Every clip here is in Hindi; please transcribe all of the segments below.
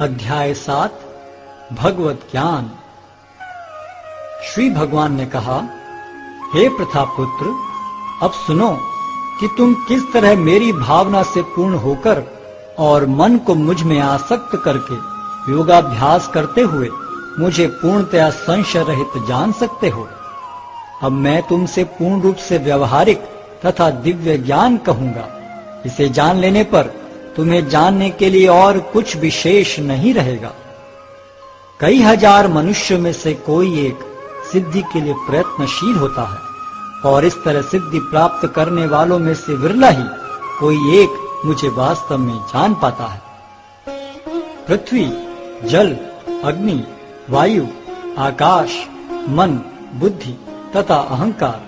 अध्याय 7 भगवत ज्ञान। श्री भगवान ने कहा, हे प्रथापुत्र, अब सुनो कि तुम किस तरह मेरी भावना से पूर्ण होकर और मन को मुझ में आसक्त करके योगाभ्यास करते हुए मुझे पूर्णतया संशय रहित जान सकते हो। अब मैं तुमसे पूर्ण रूप से व्यवहारिक तथा दिव्य ज्ञान कहूंगा। इसे जान लेने पर तुम्हें जानने के लिए और कुछ विशेष नहीं रहेगा। कई हजार मनुष्यों में से कोई एक सिद्धि के लिए प्रयत्नशील होता है और इस तरह सिद्धि प्राप्त करने वालों में से विरला ही कोई एक मुझे वास्तव में जान पाता है। पृथ्वी, जल, अग्नि, वायु, आकाश, मन, बुद्धि तथा अहंकार,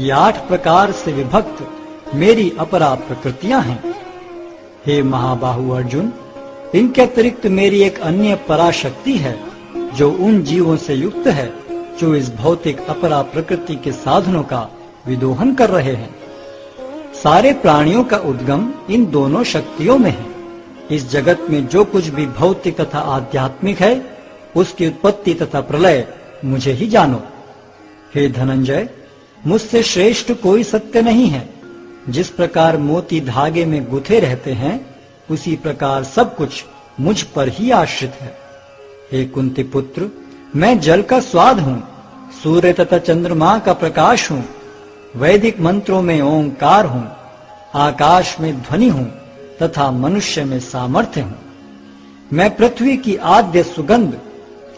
ये 8 प्रकार से विभक्त मेरी अपरा प्रकृतियां हैं। हे महाबाहु अर्जुन, इनके अतिरिक्त मेरी एक अन्य पराशक्ति है जो उन जीवों से युक्त है जो इस भौतिक अपरा प्रकृति के साधनों का विदोहन कर रहे हैं। सारे प्राणियों का उद्गम इन दोनों शक्तियों में है। इस जगत में जो कुछ भी भौतिक तथा आध्यात्मिक है, उसकी उत्पत्ति तथा प्रलय मुझे ही जानो। हे धनंजय, मुझसे श्रेष्ठ कोई सत्य नहीं है। जिस प्रकार मोती धागे में गुथे रहते हैं, उसी प्रकार सब कुछ मुझ पर ही आश्रित है। हे कुंती पुत्र, मैं जल का स्वाद हूँ, सूर्य तथा चंद्रमा का प्रकाश हूँ, वैदिक मंत्रों में ओंकार हूँ, आकाश में ध्वनि हूँ तथा मनुष्य में सामर्थ्य हूँ। मैं पृथ्वी की आद्य सुगंध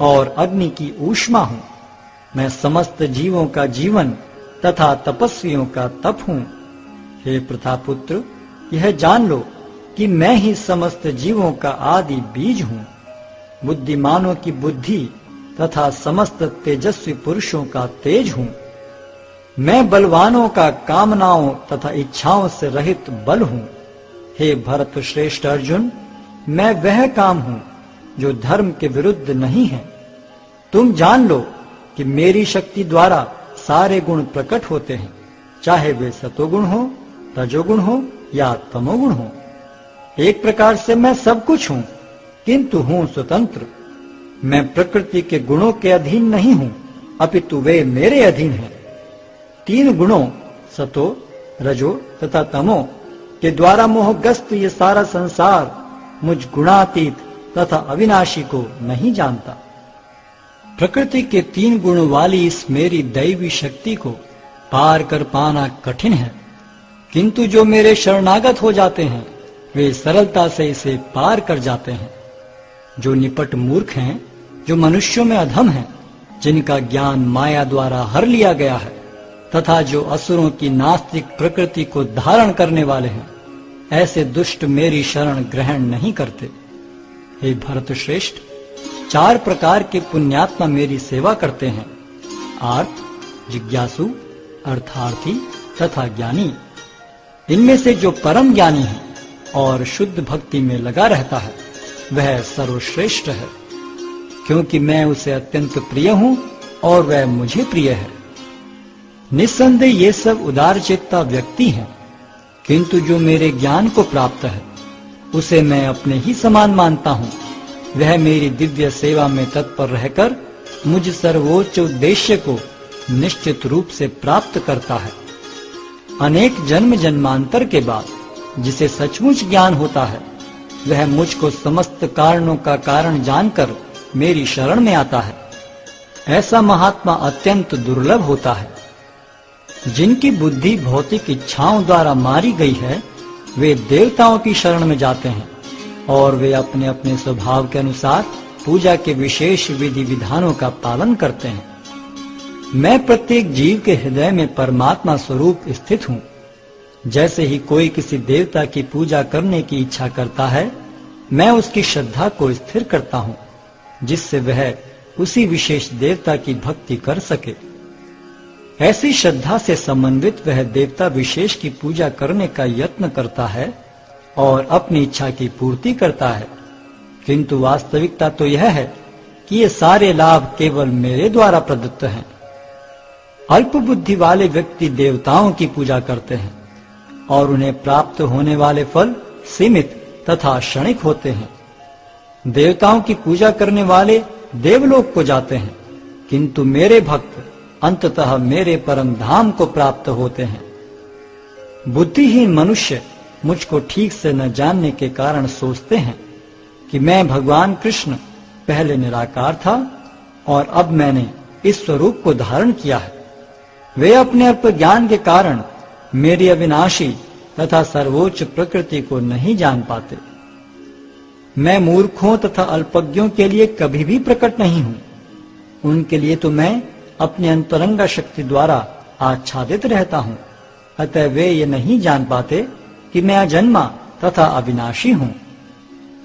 और अग्नि की ऊष्मा हूँ। मैं समस्त जीवों का जीवन तथा तपस्वियों का तप हूँ। हे प्रथापुत्र, यह जान लो कि मैं ही समस्त जीवों का आदि बीज हूँ। बुद्धिमानों की बुद्धि तथा समस्त तेजस्वी पुरुषों का तेज हूँ। मैं बलवानों का कामनाओं तथा इच्छाओं से रहित बल हूँ। हे भरत श्रेष्ठ अर्जुन, मैं वह काम हूँ जो धर्म के विरुद्ध नहीं है। तुम जान लो कि मेरी शक्ति द्वारा सारे गुण प्रकट होते हैं, चाहे वे सतोगुण हो, रजोगुण हो या तमोगुण हो। एक प्रकार से मैं सब कुछ हूँ, किंतु हूँ स्वतंत्र। मैं प्रकृति के गुणों के अधीन नहीं हूँ, अपितु वे मेरे अधीन हैं। 3 गुणों सतो, रजो तथा तमो के द्वारा मोहग्रस्त ये सारा संसार मुझ गुणातीत तथा अविनाशी को नहीं जानता। प्रकृति के 3 गुण वाली इस मेरी दैवी शक्ति को पार कर पाना कठिन है, किंतु जो मेरे शरणागत हो जाते हैं वे सरलता से इसे पार कर जाते हैं। जो निपट मूर्ख हैं, जो मनुष्यों में अधम हैं, जिनका ज्ञान माया द्वारा हर लिया गया है तथा जो असुरों की नास्तिक प्रकृति को धारण करने वाले हैं, ऐसे दुष्ट मेरी शरण ग्रहण नहीं करते। हे भरत श्रेष्ठ, 4 प्रकार के पुण्यात्मा मेरी सेवा करते हैं: आर्त, जिज्ञासु, अर्थार्थी तथा ज्ञानी। इनमें से जो परम ज्ञानी है और शुद्ध भक्ति में लगा रहता है, वह सर्वश्रेष्ठ है, क्योंकि मैं उसे अत्यंत प्रिय हूँ और वह मुझे प्रिय है। निस्संदेह ये सब उदार चित्ता व्यक्ति हैं, किंतु जो मेरे ज्ञान को प्राप्त है, उसे मैं अपने ही समान मानता हूँ। वह मेरी दिव्य सेवा में तत्पर रहकर मुझ सर्वोच्च उद्देश्य को निश्चित रूप से प्राप्त करता है। अनेक जन्म जन्मांतर के बाद जिसे सचमुच ज्ञान होता है, वह मुझको समस्त कारणों का कारण जानकर मेरी शरण में आता है। ऐसा महात्मा अत्यंत दुर्लभ होता है। जिनकी बुद्धि भौतिक इच्छाओं द्वारा मारी गई है, वे देवताओं की शरण में जाते हैं और वे अपने अपने स्वभाव के अनुसार पूजा के विशेष विधि विधानों का पालन करते हैं। मैं प्रत्येक जीव के हृदय में परमात्मा स्वरूप स्थित हूँ। जैसे ही कोई किसी देवता की पूजा करने की इच्छा करता है, मैं उसकी श्रद्धा को स्थिर करता हूँ, जिससे वह उसी विशेष देवता की भक्ति कर सके। ऐसी श्रद्धा से समन्वित वह देवता विशेष की पूजा करने का यत्न करता है और अपनी इच्छा की पूर्ति करता है, किंतु वास्तविकता तो यह है कि ये सारे लाभ केवल मेरे द्वारा प्रदत्त हैं। अल्प बुद्धि वाले व्यक्ति देवताओं की पूजा करते हैं और उन्हें प्राप्त होने वाले फल सीमित तथा क्षणिक होते हैं। देवताओं की पूजा करने वाले देवलोक को जाते हैं, किंतु मेरे भक्त अंततः मेरे परम धाम को प्राप्त होते हैं। बुद्धिहीन मनुष्य मुझको ठीक से न जानने के कारण सोचते हैं कि मैं भगवान कृष्ण पहले निराकार था और अब मैंने इस स्वरूप को धारण किया है। वे अपने अल्प ज्ञान के कारण मेरी अविनाशी तथा सर्वोच्च प्रकृति को नहीं जान पाते। मैं मूर्खों तथा अल्पज्ञों के लिए कभी भी प्रकट नहीं हूं। उनके लिए तो मैं अपनी अंतरंगा शक्ति द्वारा आच्छादित रहता हूं। अतः वे ये नहीं जान पाते कि मैं अजन्मा तथा अविनाशी हूं।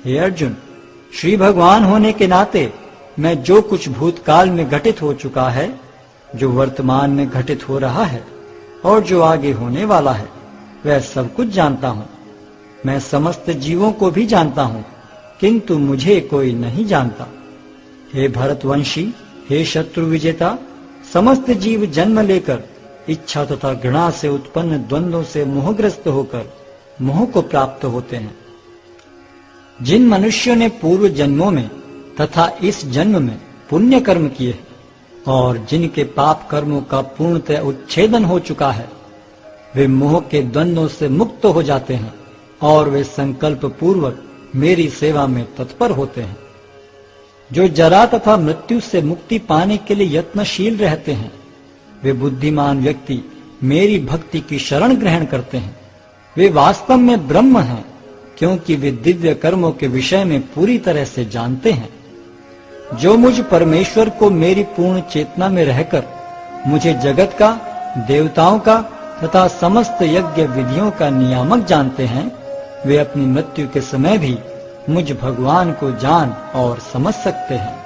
हे अर्जुन, श्री भगवान होने के नाते मैं जो कुछ भूतकाल में घटित हो चुका है, जो वर्तमान में घटित हो रहा है और जो आगे होने वाला है, वह सब कुछ जानता हूं। मैं समस्त जीवों को भी जानता हूं, किंतु मुझे कोई नहीं जानता। हे भरतवंशी, हे शत्रु विजेता, समस्त जीव जन्म लेकर इच्छा तथा घृणा से उत्पन्न द्वंद्वों से मोहग्रस्त होकर मोह को प्राप्त होते हैं। जिन मनुष्यों ने पूर्व जन्मों में तथा इस जन्म में पुण्य कर्म किए और जिनके पाप कर्मों का पूर्णतः उच्छेदन हो चुका है, वे मोह के द्वंद्वों से मुक्त हो जाते हैं और वे संकल्प पूर्वक मेरी सेवा में तत्पर होते हैं। जो जरा तथा मृत्यु से मुक्ति पाने के लिए यत्नशील रहते हैं, वे बुद्धिमान व्यक्ति मेरी भक्ति की शरण ग्रहण करते हैं। वे वास्तव में ब्रह्म हैं, क्योंकि वे दिव्य कर्मों के विषय में पूरी तरह से जानते हैं। जो मुझ परमेश्वर को मेरी पूर्ण चेतना में रहकर मुझे जगत का, देवताओं का तथा समस्त यज्ञ विधियों का नियामक जानते हैं, वे अपनी मृत्यु के समय भी मुझ भगवान को जान और समझ सकते हैं।